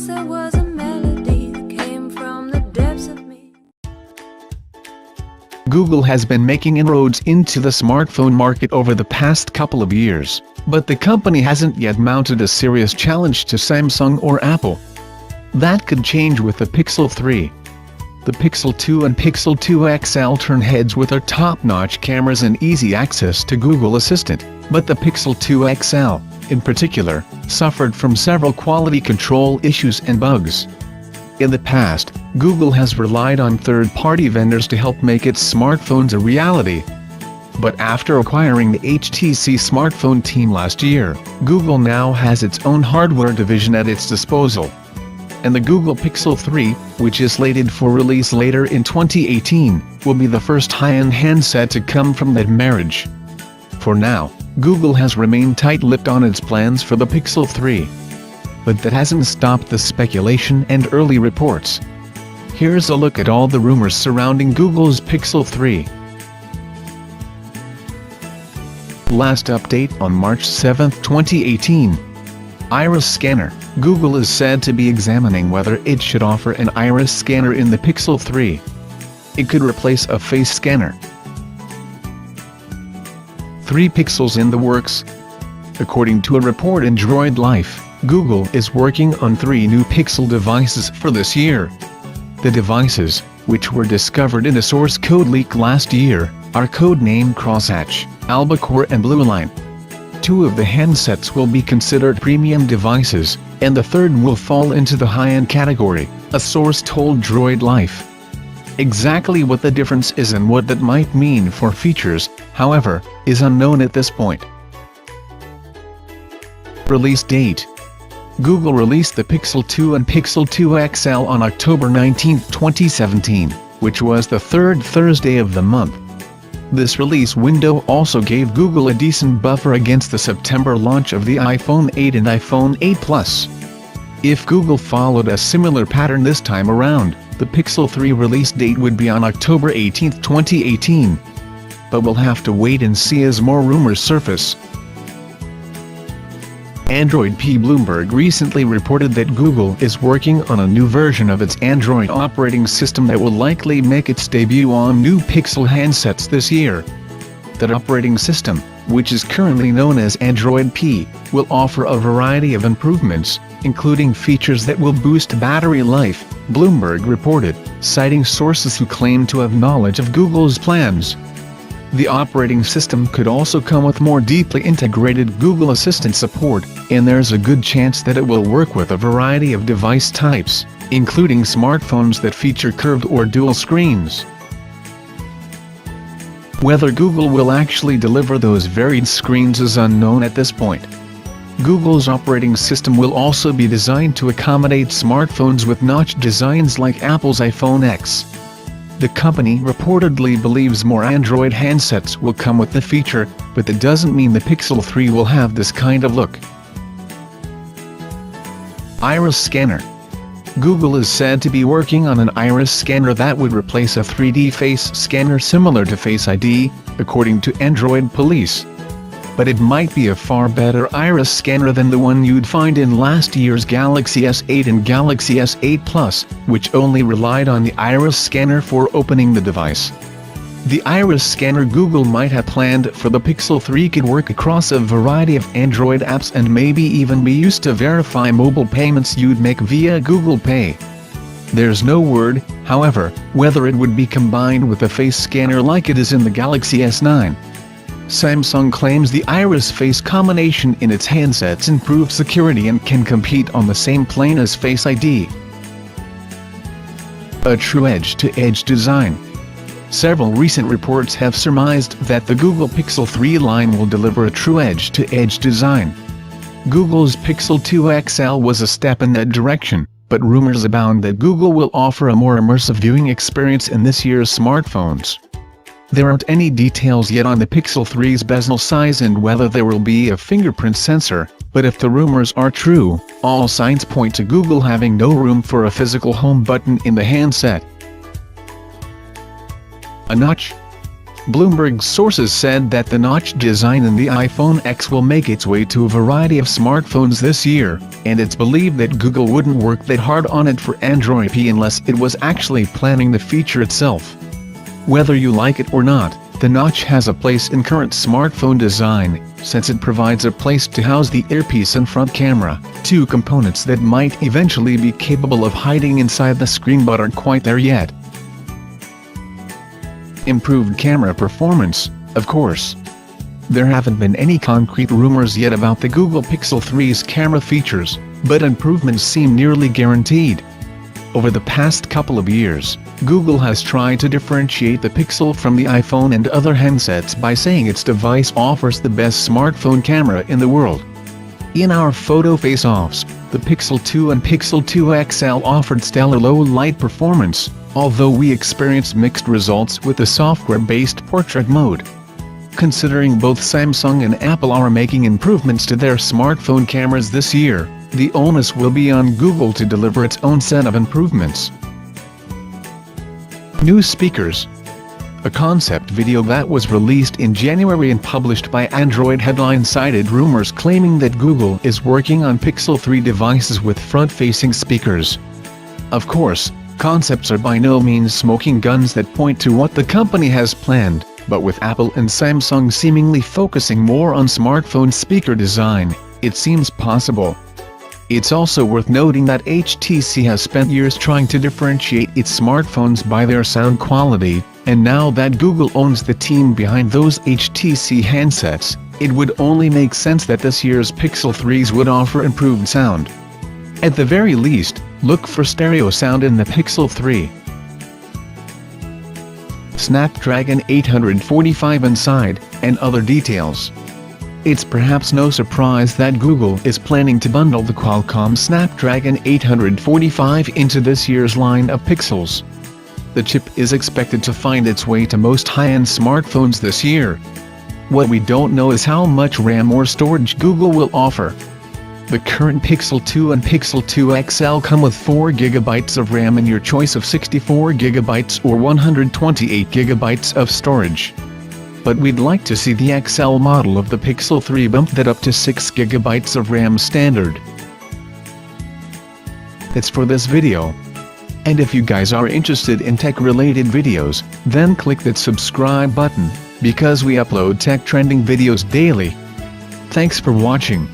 once there was a melody that came from the depths of me. Google has been making inroads into the smartphone market over the past couple of years, but the company hasn't yet mounted a serious challenge to Samsung or Apple. That could change with the Pixel 3. The Pixel 2 and Pixel 2 XL turn heads with their top-notch cameras and easy access to Google Assistant, but the Pixel 2 XL, in particular, suffered from several quality control issues and bugs. In the past, Google has relied on third-party vendors to help make its smartphones a reality. But after acquiring the HTC smartphone team last year, Google now has its own hardware division at its disposal. And the Google Pixel 3, which is slated for release later in 2018, will be the first high-end handset to come from that marriage. For now, Google has remained tight-lipped on its plans for the Pixel 3. But that hasn't stopped the speculation and early reports. Here's a look at all the rumors surrounding Google's Pixel 3. Last update on March 7, 2018. Iris scanner. Google is said to be examining whether it should offer an iris scanner in the Pixel 3. It could replace a face scanner. 3 pixels in the works. According to a report in Droid Life, Google is working on 3 new Pixel devices for this year. The devices, which were discovered in a source code leak last year, are codenamed Crosshatch, Albacore and Blueline. 2 of the handsets will be considered premium devices, and the third will fall into the high-end category, a source told Droid Life. Exactly what the difference is and what that might mean for features, however, is unknown at this point. Release date. Google released the Pixel 2 and Pixel 2 XL on October 19, 2017, which was the 3rd Thursday of the month. This release window also gave Google a decent buffer against the September launch of the iPhone 8 and iPhone 8 Plus. If Google followed a similar pattern this time around, the Pixel 3 release date would be on October 18, 2018. But we'll have to wait and see as more rumors surface. Android P. Bloomberg recently reported that Google is working on a new version of its Android operating system that will likely make its debut on new Pixel handsets this year. That operating system, which is currently known as Android P, will offer a variety of improvements, including features that will boost battery life, Bloomberg reported, citing sources who claim to have knowledge of Google's plans. The operating system could also come with more deeply integrated Google Assistant support, and there's a good chance that it will work with a variety of device types, including smartphones that feature curved or dual screens. Whether Google will actually deliver those varied screens is unknown at this point. Google's operating system will also be designed to accommodate smartphones with notch designs like Apple's iPhone X. The company reportedly believes more Android handsets will come with the feature, but that doesn't mean the Pixel 3 will have this kind of look. Iris scanner. Google is said to be working on an iris scanner that would replace a 3D face scanner similar to Face ID, according to Android Police. But it might be a far better iris scanner than the one you'd find in last year's Galaxy S8 and Galaxy S8 Plus, which only relied on the iris scanner for opening the device. The iris scanner Google might have planned for the Pixel 3 could work across a variety of Android apps and maybe even be used to verify mobile payments you'd make via Google Pay. There's no word, however, whether it would be combined with a face scanner like it is in the Galaxy S9. Samsung claims the iris face combination in its handsets improves security and can compete on the same plane as Face ID. A true edge-to-edge design. Several recent reports have surmised that the Google Pixel 3 line will deliver a true edge-to-edge design. Google's Pixel 2 XL was a step in that direction, but rumors abound that Google will offer a more immersive viewing experience in this year's smartphones. There aren't any details yet on the Pixel 3's bezel size and whether there will be a fingerprint sensor, but if the rumors are true, all signs point to Google having no room for a physical home button in the handset. A notch. Bloomberg sources said that the notch design in the iPhone X will make its way to a variety of smartphones this year, and it's believed that Google wouldn't work that hard on it for Android P unless it was actually planning the feature itself. Whether you like it or not, the notch has a place in current smartphone design, since it provides a place to house the earpiece and front camera, two components that might eventually be capable of hiding inside the screen but aren't quite there yet. Improved camera performance, of course. There haven't been any concrete rumors yet about the Google Pixel 3's camera features, but improvements seem nearly guaranteed. Over the past couple of years, Google has tried to differentiate the Pixel from the iPhone and other handsets by saying its device offers the best smartphone camera in the world. In our photo face-offs, the Pixel 2 and Pixel 2 XL offered stellar low-light performance, although we experienced mixed results with the software-based portrait mode. Considering both Samsung and Apple are making improvements to their smartphone cameras this year, the onus will be on Google to deliver its own set of improvements. New speakers. A concept video that was released in January and published by Android Headline cited rumors claiming that Google is working on Pixel 3 devices with front-facing speakers. Of course, concepts are by no means smoking guns that point to what the company has planned, but with Apple and Samsung seemingly focusing more on smartphone speaker design, it seems possible. It's also worth noting that HTC has spent years trying to differentiate its smartphones by their sound quality, and now that Google owns the team behind those HTC handsets, it would only make sense that this year's Pixel 3s would offer improved sound. At the very least, look for stereo sound in the Pixel 3. Snapdragon 845 inside, and other details. It's perhaps no surprise that Google is planning to bundle the Qualcomm Snapdragon 845 into this year's line of Pixels. The chip is expected to find its way to most high-end smartphones this year. What we don't know is how much RAM or storage Google will offer. The current Pixel 2 and Pixel 2 XL come with 4GB of RAM and your choice of 64GB or 128GB of storage. But we'd like to see the XL model of the Pixel 3 bump that up to 6GB of RAM standard. That's for this video. And if you guys are interested in tech-related videos, then click that subscribe button, because we upload tech trending videos daily. Thanks for watching.